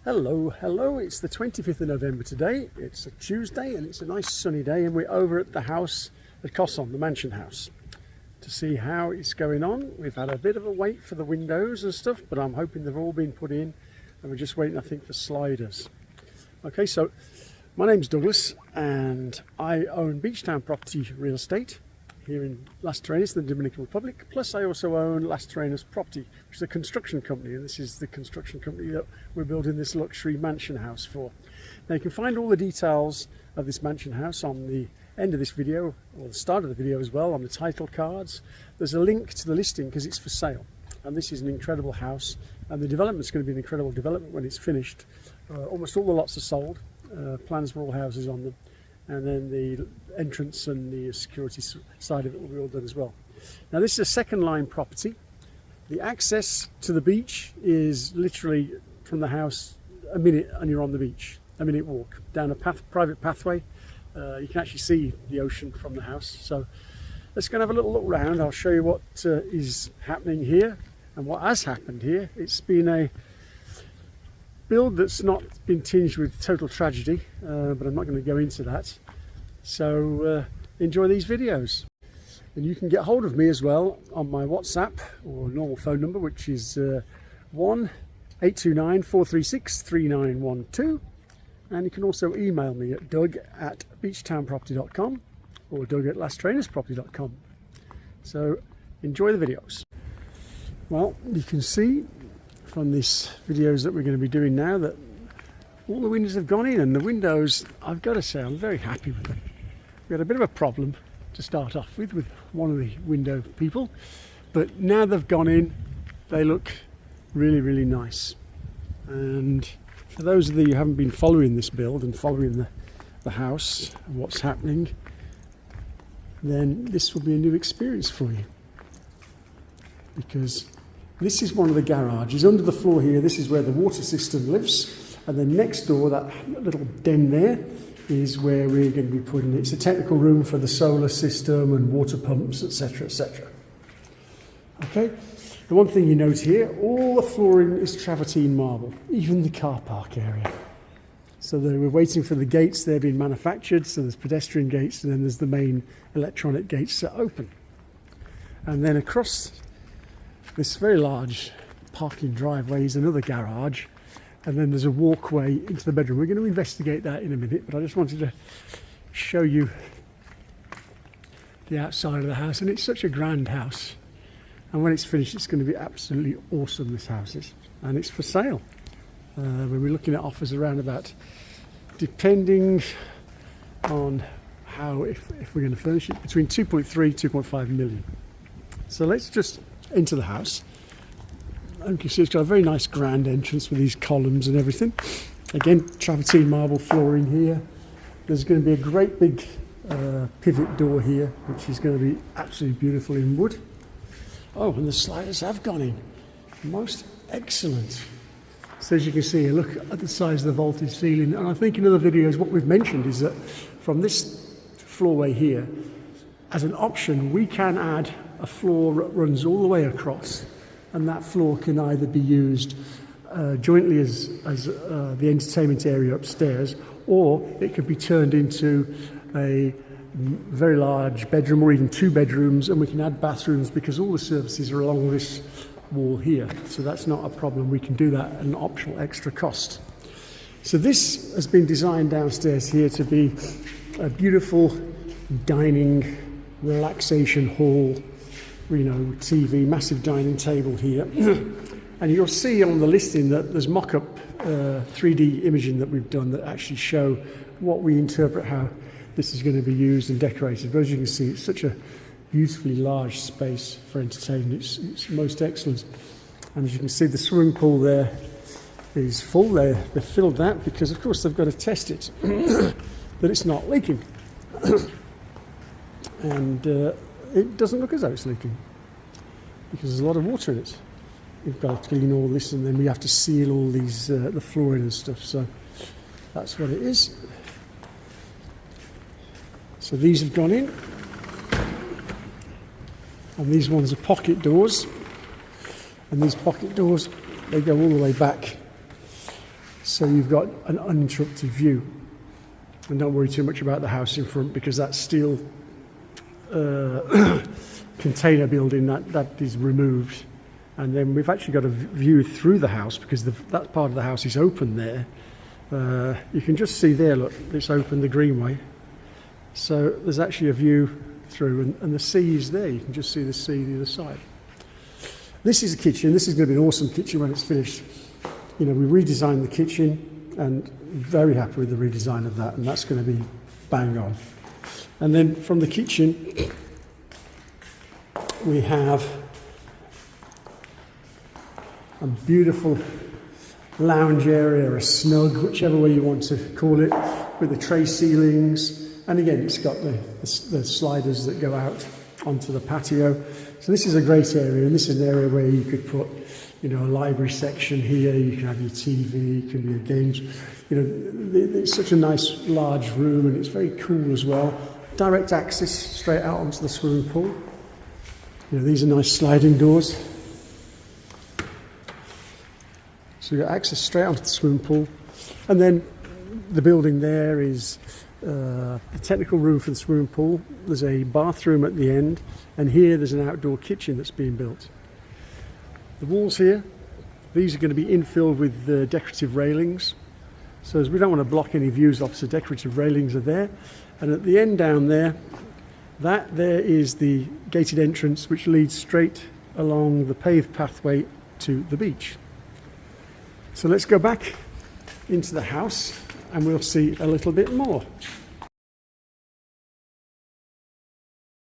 Hello, it's the 25th of November today. It's a Tuesday and it's a nice sunny day, and we're over at the house at Coson, the mansion house, to see how it's going on. We've had a bit of a wait for the windows and stuff, but I'm hoping they've all been put in and we're just waiting, I think, for sliders. Okay, so my name's Douglas and I own Beachtown Property Real Estate here in Las Terrenas, the Dominican Republic. Plus I also own Las Terrenas Property, which is a construction company, and this is the construction company that we're building this luxury mansion house for. Now you can find all the details of this mansion house on the end of this video, or the start of the video as well, on the title cards. There's a link to the listing because it's for sale, and this is an incredible house, and the development's going to be an incredible development when it's finished. Almost all the lots are sold, plans for all houses on them, and then the entrance and the security side of it will be all done as well. Now this is a second line property. The access to the beach is literally from the house a minute and you're on the beach. A minute walk down a private pathway. You can actually see the ocean from the house. So let's go and have a little look around. I'll show you what is happening here and what has happened here. It's been a build that's not been tinged with total tragedy, but I'm not going to go into that. So enjoy these videos, and you can get hold of me as well on my WhatsApp or normal phone number, which is 1-829-436-3912, and you can also email me at doug@beachtownproperty.com or doug@lasterrenasproperty.com. So enjoy the videos. Well, you can see from these videos that we're going to be doing now that all the windows have gone in, and the windows, I've got to say, I'm very happy with them. We had a bit of a problem to start off with one of the window people, but now they've gone in, they look really nice. And for those of you who haven't been following this build and following the house and what's happening, then this will be a new experience for you, because this is one of the garages. Under the floor here, this is where the water system lives. And then next door, that little den there, is where we're going to be putting it. It's a technical room for the solar system and water pumps, etc, etc. Okay, the one thing you note here, all the flooring is travertine marble, even the car park area. So we're waiting for the gates, they're being manufactured, so there's pedestrian gates, and then there's the main electronic gates that open. And then across this very large parking driveway is another garage, and then there's a walkway into the bedroom. We're going to investigate that in a minute, but I just wanted to show you the outside of the house, and it's such a grand house, and when it's finished it's going to be absolutely awesome, this house is, and it's for sale. We're looking at offers around about, depending on how, if we're going to furnish it, between 2.3 2.5 million. So let's just enter the house. And you can see it's got a very nice grand entrance with these columns and everything. Again, travertine marble flooring here. There's going to be a great big pivot door here, which is going to be absolutely beautiful in wood. Oh, and the sliders have gone in. Most excellent. So as you can see, look at the size of the vaulted ceiling. And I think in other videos what we've mentioned is that from this floorway here, as an option, we can add a floor that runs all the way across, and that floor can either be used jointly as the entertainment area upstairs, or it can be turned into a very large bedroom, or even 2 bedrooms, and we can add bathrooms because all the services are along this wall here. So that's not a problem. We can do that at an optional extra cost. So this has been designed downstairs here to be a beautiful dining relaxation hall, you know, TV, massive dining table here. And you'll see on the listing that there's mock-up 3D imaging that we've done that actually show what we interpret how this is going to be used and decorated. But as you can see, it's such a beautifully large space for entertainment. It's most excellent. And as you can see, the swimming pool there is full. They've filled that because, of course, they've got to test it that it's not leaking. And it doesn't look as though it's leaking because there's a lot of water in it. We've got to clean all this, and then we have to seal all these the flooring and stuff. So that's what it is. So these have gone in, and these ones are pocket doors, and these pocket doors, they go all the way back. so you've got an uninterrupted view. And don't worry too much about the house in front, because that steel container building that is removed. And then we've actually got a view through the house, because that part of the house is open there. You can just see there, look, it's open, the greenway. So there's actually a view through, and the sea is there. You can just see the sea the other side. This is a kitchen. This is going to be an awesome kitchen when it's finished. You know, we redesigned the kitchen, and very happy with the redesign of that, and that's going to be bang on. And then from the kitchen, we have a beautiful lounge area, a snug, whichever way you want to call it, with the tray ceilings. And again, it's got the sliders that go out onto the patio. So this is a great area, and this is an area where you could put, you know, a library section here. You can have your TV, it can be a games. You know, it's such a nice large room, and it's very cool as well. Direct access straight out onto the swimming pool. You know, these are nice sliding doors. So you've got access straight onto the swimming pool. And then the building there is the technical room for the swimming pool. There's a bathroom at the end, and here there's an outdoor kitchen that's being built. The walls here, these are going to be infilled with decorative railings. So as we don't want to block any views off, so decorative railings are there. And at the end down there, that there is the gated entrance, which leads straight along the paved pathway to the beach. So let's go back into the house and we'll see a little bit more.